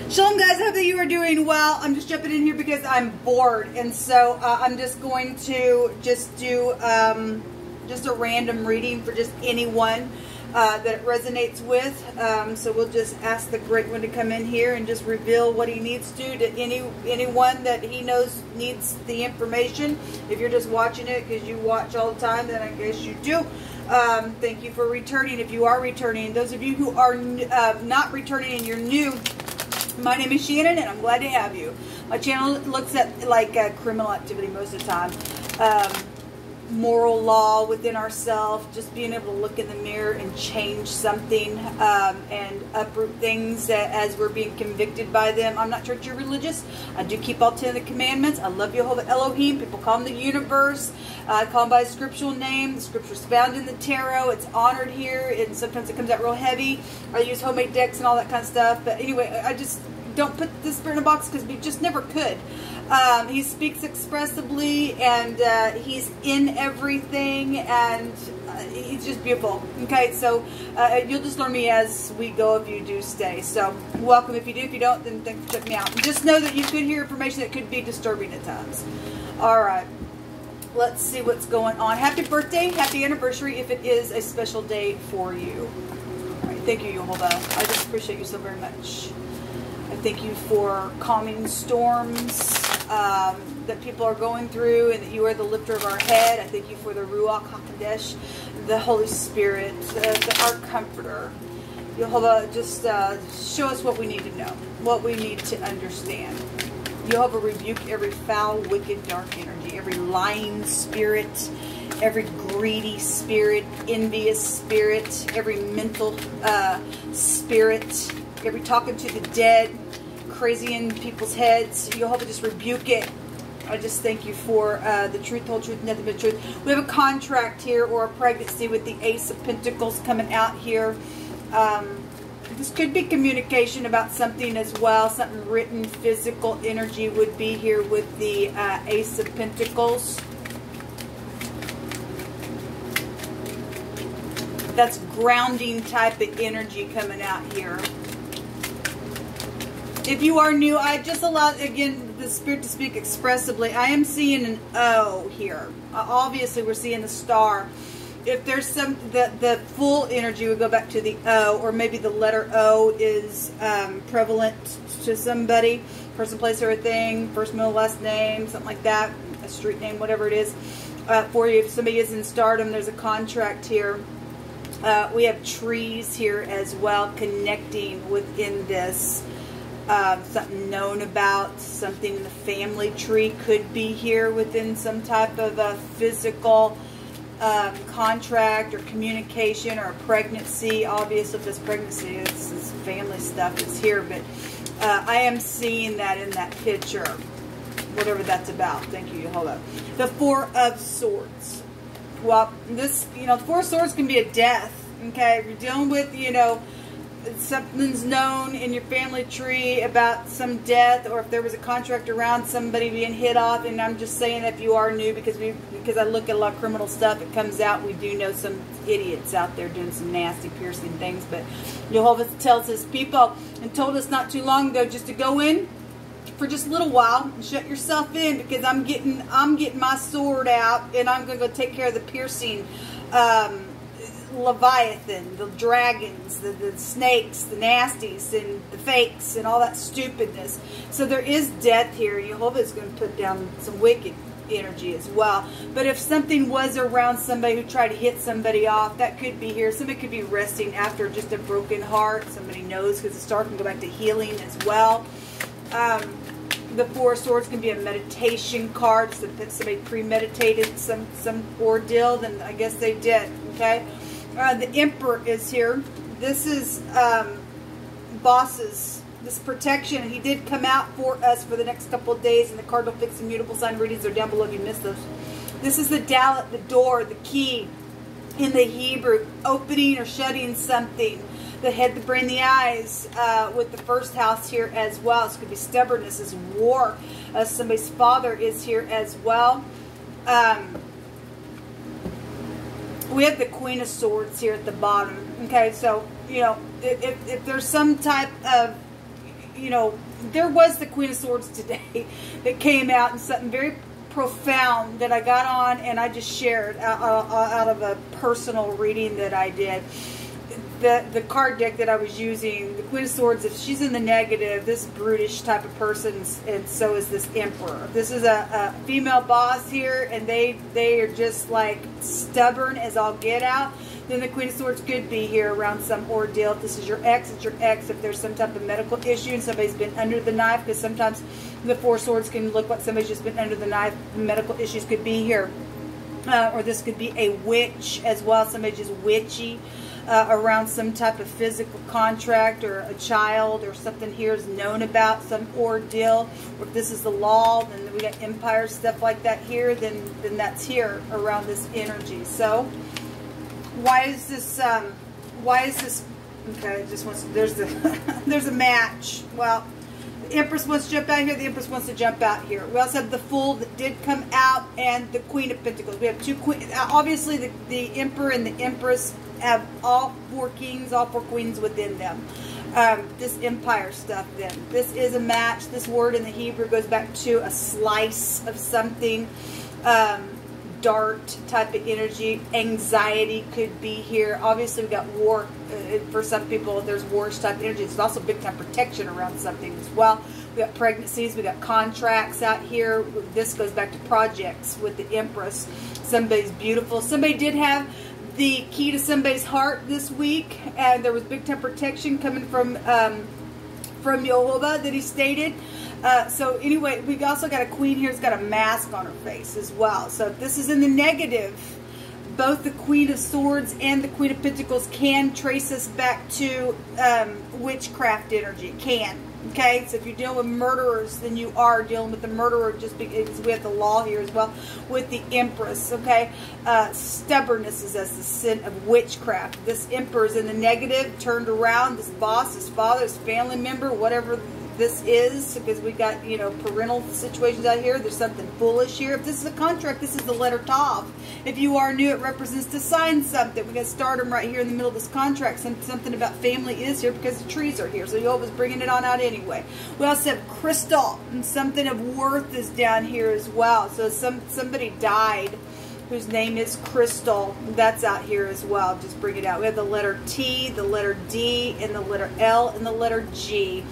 Shalom guys, hope that you are doing well. I'm just jumping in here because I'm bored, and so I'm just going to do just a random reading for just anyone that it resonates with. So we'll just ask the Great One to come in here and just reveal what he needs to anyone that he knows needs the information. If you're just watching it because you watch all the time, then I guess you do. Thank you for returning. If you are returning, those of you who are not returning and you're new, my name is Shannon, and I'm glad to have you. My channel looks at like criminal activity most of the time, moral law within ourselves, just being able to look in the mirror and change something and uproot things as we're being convicted by them. I'm not church or religious. I do keep all 10 of the commandments. I love Jehovah Elohim. People call him the universe. I call him by a scriptural name. The scripture's found in the tarot. It's honored here, and sometimes it comes out real heavy. I use homemade decks and all that kind of stuff. But anyway, I just don't put the spirit in a box because we just never could. He speaks expressively, and he's in everything, and he's just beautiful. Okay, so you'll just learn me as we go if you do stay. So welcome if you do. If you don't, then thanks for checking me out. And just know that you could hear information that could be disturbing at times. All right. Let's see what's going on. Happy birthday, happy anniversary if it is a special day for you. All right, thank you, Jehovah. I just appreciate you so very much. I thank you for calming storms that people are going through, and that you are the lifter of our head. I thank you for the Ruach HaKodesh, the Holy Spirit, our comforter. Jehovah, just show us what we need to know, what we need to understand. Jehovah, rebuke every foul, wicked, dark energy, every lying spirit, every greedy spirit, envious spirit, every mental spirit, every talking to the dead, crazy in people's heads. Jehovah, just rebuke it. I just thank you for the truth, the whole truth, nothing but truth. We have a contract here or a pregnancy with the Ace of Pentacles coming out here. This could be communication about something as well. Something written, physical energy would be here with the Ace of Pentacles. That's grounding type of energy coming out here. If you are new, I just allowed, again, the Spirit to speak expressively. I am seeing an O here. Obviously, we're seeing the star. If there's some, the full energy would go back to the O, or maybe the letter O is prevalent to somebody, person, place, or a thing, first, middle, last name, something like that, a street name, whatever it is. For you, if somebody is in stardom, there's a contract here. We have trees here as well, connecting within this. Something known about, something in the family tree could be here within some type of a physical contract or communication or a pregnancy. Obviously, if this pregnancy is family stuff, it's here, but I am seeing that in that picture, whatever that's about. Thank you, Jehovah. The Four of Swords. Well, this, the Four of Swords can be a death. Okay, if you're dealing with, something's known in your family tree about some death, or if there was a contract around somebody being hit off. And I'm just saying, if you are new, because I look at a lot of criminal stuff, it comes out. We do know some idiots out there doing some nasty, piercing things. But Jehovah tells his people and told us not too long ago just to go in for just a little while and shut yourself in, because I'm getting my sword out, and I'm going to go take care of the piercing. Leviathan, the dragons, the snakes, the nasties, and the fakes, and all that stupidness. So there is death here. Jehovah is going to put down some wicked energy as well. But if something was around somebody who tried to hit somebody off, that could be here. Somebody could be resting after just a broken heart. Somebody knows, because the star can go back to healing as well. The Four of Swords can be a meditation card. So if somebody premeditated some ordeal, then I guess they did. Okay. The Emperor is here. This is bosses, this protection. And he did come out for us for the next couple of days, and the CARDINAL-FIXED-MUTABLE sign readings are down below if you missed those. This is the dalet, the door, the key in the Hebrew, opening or shutting something. The head, the brain, the eyes, with the first house here as well. This could be stubbornness, is war. Somebody's father is here as well. We have the Queen of Swords here at the bottom. Okay, so, if there's some type of you know, there was the Queen of Swords today that came out, and something very profound that I got on and I just shared out of a personal reading that I did. The card deck that I was using, the Queen of Swords, if she's in the negative, this brutish type of person, and so is this Emperor. This is a female boss here, and they are just like stubborn as all get out. Then the Queen of Swords could be here around some ordeal. If this is your ex, it's your ex. If there's some type of medical issue and somebody's been under the knife, because sometimes the Four Swords can look like somebody's just been under the knife. Medical issues could be here. Or this could be a witch as well. Somebody just witchy around some type of physical contract, or a child, or something here is known about, some ordeal. Or if this is the law, then we got empire stuff like that here, then that's here around this energy. So why is this okay, it just wants to, there's a match. Well, the Empress wants to jump out here, the Empress wants to jump out here. We also have the Fool that did come out, and the Queen of Pentacles. We have two queens. Obviously the Emperor and the Empress have all four kings, all four queens within them. This empire stuff then. This is a match. This word in the Hebrew goes back to a slice of something. Dart type of energy. Anxiety could be here. Obviously we got war. For some people there's wars type energy. There's also big time protection around something as well. We got pregnancies. We got contracts out here. This goes back to projects with the Empress. Somebody's beautiful. Somebody did have the key to somebody's heart this week, and there was big time protection coming from Jehovah that he stated. So anyway, we also got a queen here who's got a mask on her face as well. So if this is in the negative, both the Queen of Swords and the Queen of Pentacles can trace us back to witchcraft energy. Can. Okay, so if you're dealing with murderers, then you are dealing with the murderer, just because we have the law here as well with the Empress. Okay, stubbornness is as the sin of witchcraft. This Emperor is in the negative, turned around. This boss, his father, his family member, whatever this is, because we got, you know, parental situations out here. There's something foolish here. If this is a contract, this is the letter Tav. If you are new, it represents to sign something. We got stardom right here in the middle of this contract. Something about family is here because the trees are here. So Jehovah's bringing it on out anyway. We also have crystal, and something of worth is down here as well. So somebody died whose name is Crystal. That's out here as well. Just bring it out. We have the letter T, the letter D, and the letter L, and the letter G.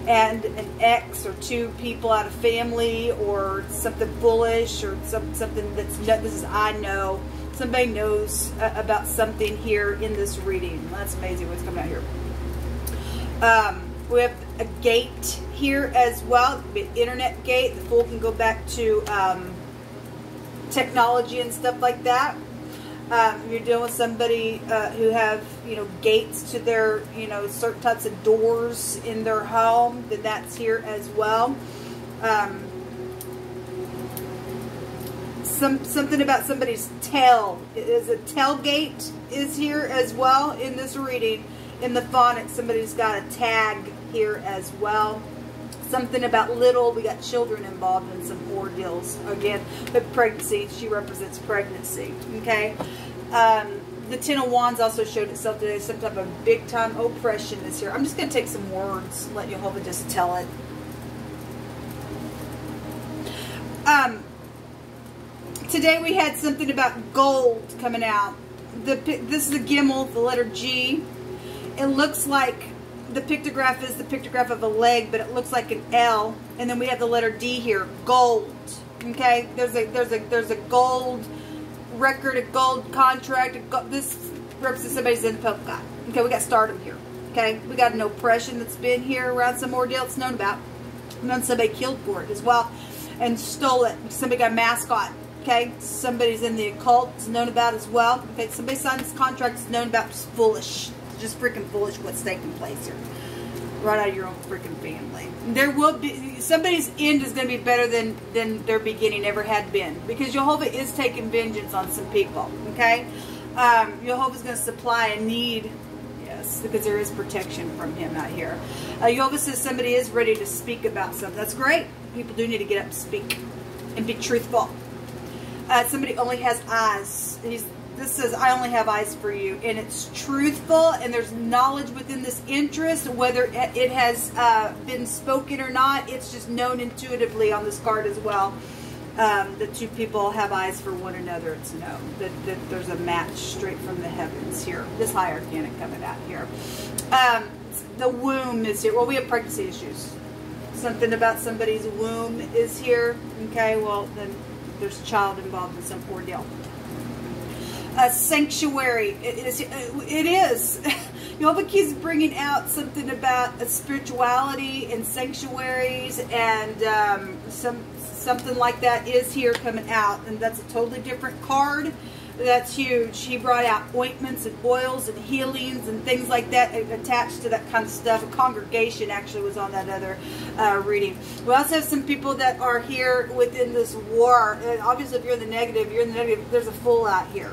And an ex, or two people out of family, or something foolish, or something that's, this is, I know. Somebody knows about something here in this reading. That's amazing what's coming out here. We have a gate here as well. The internet gate. The Fool can go back to technology and stuff like that. You're dealing with somebody who have, you know, gates to their, you know, certain types of doors in their home. Then that's here as well. Something about somebody's tail. Is a tailgate is here as well in this reading. In the phonics, somebody's got a tag here as well. Something about little, we got children involved in some ordeals. Again, but pregnancy, she represents pregnancy. Okay. The Ten of Wands also showed itself today. Some type of big time oppression is here. I'm just going to take some words, let Jehovah just tell it. Today we had something about gold coming out. This is a Gimel, the letter G. It looks like the pictograph is the pictograph of a leg, but it looks like an L. And then we have the letter D here, gold. Okay, there's a gold record, a gold contract. This represents somebody's in the polka dot. Okay, we got stardom here. Okay, we got an oppression that's been here around some ordeal it's known about. And then somebody killed for it as well and stole it. Somebody got a mask on. Okay, somebody's in the occult, it's known about as well. Okay, somebody signed this contract, it's known about. It's foolish. Just freaking foolish what's taking place here. Right out of your own freaking family. There will be, somebody's end is going to be better than their beginning ever had been. Because Jehovah is taking vengeance on some people. Okay? Jehovah's going to supply a need. Yes, because there is protection from him out here. Jehovah says somebody is ready to speak about something. That's great. People do need to get up and speak. And be truthful. Somebody only has eyes. This says, I only have eyes for you. And it's truthful, and there's knowledge within this interest, whether it has been spoken or not. It's just known intuitively on this card as well. The two people have eyes for one another. It's known that there's a match straight from the heavens here. This high arcana coming out here. The womb is here. Well, we have pregnancy issues. Something about somebody's womb is here. Okay, well, then there's a child involved in some ordeal. A sanctuary. It is. Jehovah keeps bringing out something about a spirituality and sanctuaries, and something like that is here coming out, and that's a totally different card. That's huge. He brought out ointments and oils and healings and things like that attached to that kind of stuff. A congregation actually was on that other reading. We also have some people that are here within this war. And obviously, if you're in the negative, there's a fool out here.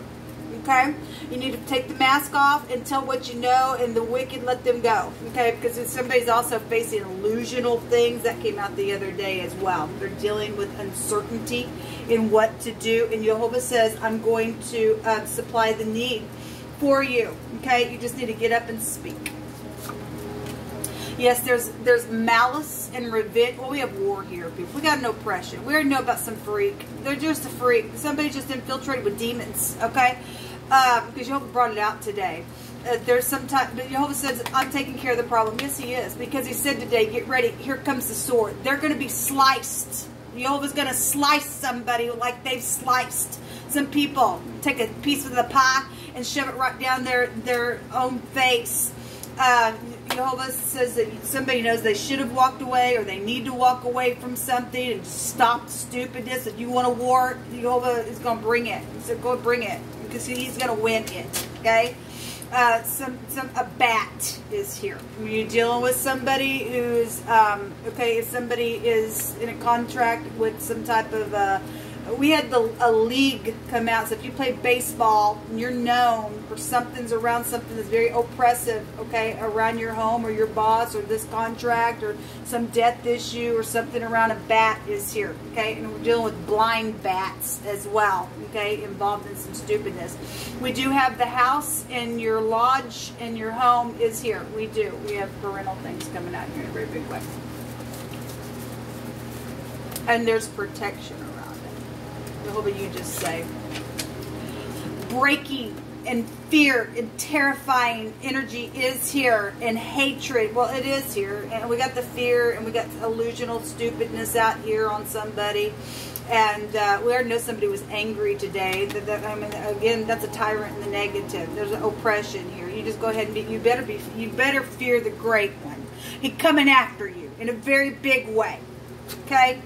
Okay? You need to take the mask off and tell what you know, and the wicked, let them go. Okay? Because if somebody's also facing illusional things, that came out the other day as well. They're dealing with uncertainty in what to do. And Jehovah says, I'm going to supply the need for you. Okay? You just need to get up and speak. Yes, there's malice and revenge. Well, we have war here, people. We got no oppression. We already know about some freak. They're just a freak. Somebody just infiltrated with demons. Okay? Because Jehovah brought it out today. There's some time, but Jehovah says, I'm taking care of the problem. Yes, he is. Because he said today, get ready. Here comes the sword. They're going to be sliced. Jehovah's going to slice somebody like they've sliced some people. Take a piece of the pie and shove it right down their own face. Jehovah says that somebody knows they should have walked away, or they need to walk away from something and stop stupidness. If you want a war, Jehovah is going to bring it. He said, go bring it, because he's going to win it. Okay? A bat is here. When you're dealing with somebody who's okay, if somebody is in a contract with some type of we had a league come out. So if you play baseball and you're known for something's around something that's very oppressive, okay, around your home or your boss or this contract or some death issue or something around a bat is here, okay? And we're dealing with blind bats as well, okay, involved in some stupidness. We do have the house and your lodge and your home is here. We do. We have parental things coming out here in a very big way. And there's protection around. Jehovah, you just say breaking and fear and terrifying energy is here, and hatred, well, it is here, and we got the fear and we got illusional stupidness out here on somebody, and we already know somebody was angry today. I mean, again, that's a tyrant in the negative. There's an oppression here. You just go ahead and you better fear the great one. He's coming after you in a very big way. Okay?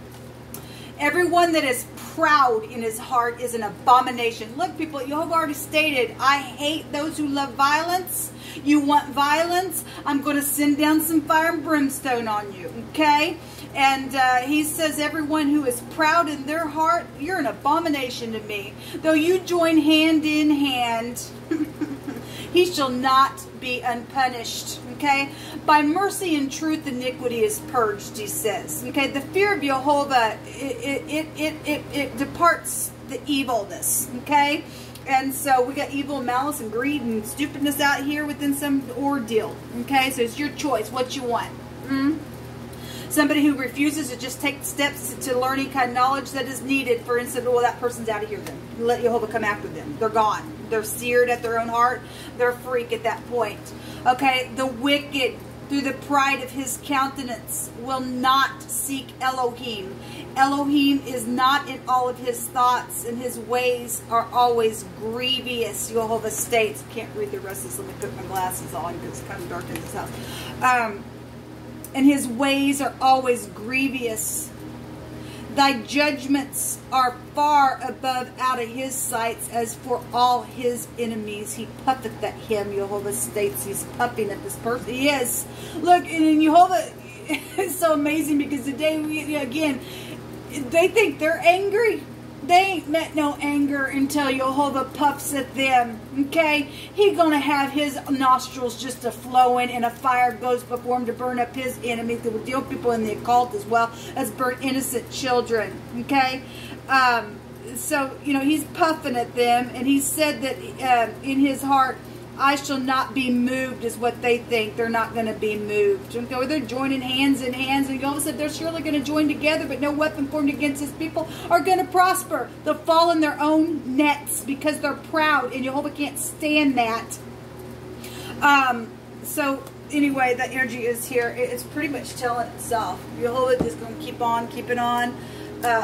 Everyone that is proud in his heart is an abomination. Look, people, you have already stated, I hate those who love violence. You want violence? I'm going to send down some fire and brimstone on you, okay? And he says, everyone who is proud in their heart, you're an abomination to me. Though you join hand in hand, he shall not be unpunished, okay? By mercy and truth, iniquity is purged, he says. Okay, the fear of Jehovah, it departs the evilness, okay? And so we got evil, malice, and greed and stupidness out here within some ordeal, okay? So it's your choice, what you want. Somebody who refuses to just take steps to learning kind of knowledge that is needed. For instance, well, that person's out of here then. Let Jehovah come after them. They're gone. They're seared at their own heart. They're a freak at that point. Okay, the wicked, through the pride of his countenance, will not seek Elohim. Elohim is not in all of his thoughts, and his ways are always grievous, Jehovah states. Can't read the rest of this. Let me put my glasses on because it's kind of dark in this house. And his ways are always grievous. Thy judgments are far above out of his sights, as for all his enemies. He puffeth at him, Jehovah states. He's puffing at this person. He is. Look, and Jehovah is so amazing, because today, again, they think they're angry. They ain't met no anger until Jehovah puffs at them, okay? He gonna have his nostrils just a flowing, and a fire goes before him to burn up his enemies. They will deal with people in the occult as well as burn innocent children, okay? so, you know, he's puffing at them, and he said that in his heart, I shall not be moved, is what they think. They're not going to be moved. They're joining hands in hands, and all of a sudden they're surely going to join together, but no weapon formed against his people are going to prosper. They'll fall in their own nets because they're proud, and Jehovah can't stand that. So anyway, the energy is here. It's pretty much telling itself. Jehovah is going to keep on keeping on,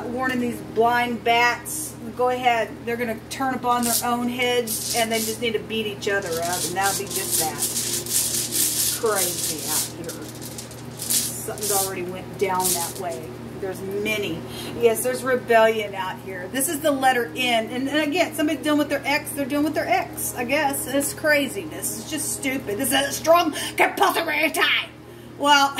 warning these blind bats. Go ahead. They're going to turn upon their own heads, and they just need to beat each other up, and that'll be just that. Crazy out here. Something's already went down that way. There's many. Yes, there's rebellion out here. This is the letter N. And again, somebody's dealing with their ex. They're dealing with their ex, I guess. It's craziness. It's just stupid. This is a strong compulsory tie. Well,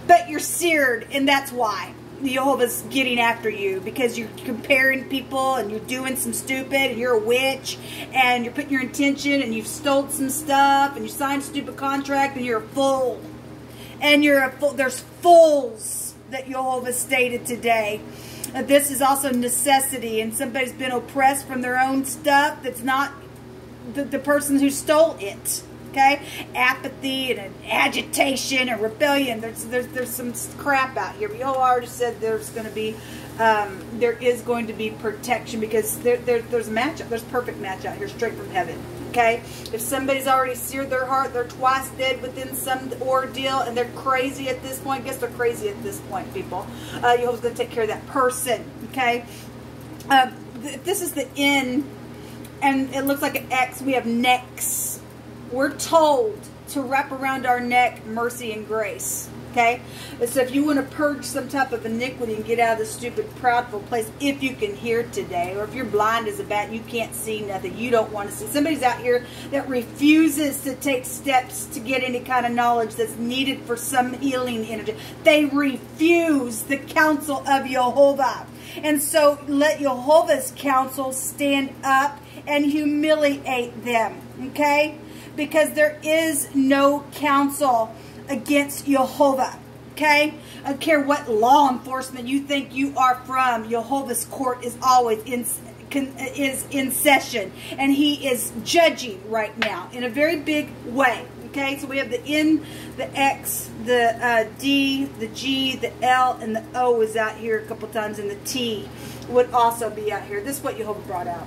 but you're seared, and that's why. Jehovah's getting after you because you're comparing people and you're doing some stupid and you're a witch and you're putting your intention and you've stole some stuff and you signed a stupid contract and you're a fool. And you're a fool. There's fools that Jehovah stated today. This is also necessity, and somebody's been oppressed from their own stuff that's not the person who stole it. Okay, apathy and agitation and rebellion. There's some crap out here. But Jehovah already said there's going to be, there is going to be protection because there's a matchup. There's a perfect match out here, straight from heaven. Okay, if somebody's already seared their heart, they're twice dead within some ordeal, and they're crazy at this point. I guess they're crazy at this point, people. Jehovah's going to take care of that person. Okay, this is the N, and it looks like an X. We have necks. We're told to wrap around our neck mercy and grace. Okay? So if you want to purge some type of iniquity and get out of this stupid, proudful place, if you can hear today, or if you're blind as a bat, you can't see nothing, you don't want to see. Somebody's out here that refuses to take steps to get any kind of knowledge that's needed for some healing energy. They refuse the counsel of Jehovah. And so let Jehovah's counsel stand up and humiliate them. Okay? Because there is no counsel against Jehovah. Okay? I don't care what law enforcement you think you are from. Jehovah's court is always in session. And he is judging right now in a very big way. Okay? So we have the N, the X, the D, the G, the L, and the O is out here a couple times. And the T would also be out here. This is what Jehovah brought out.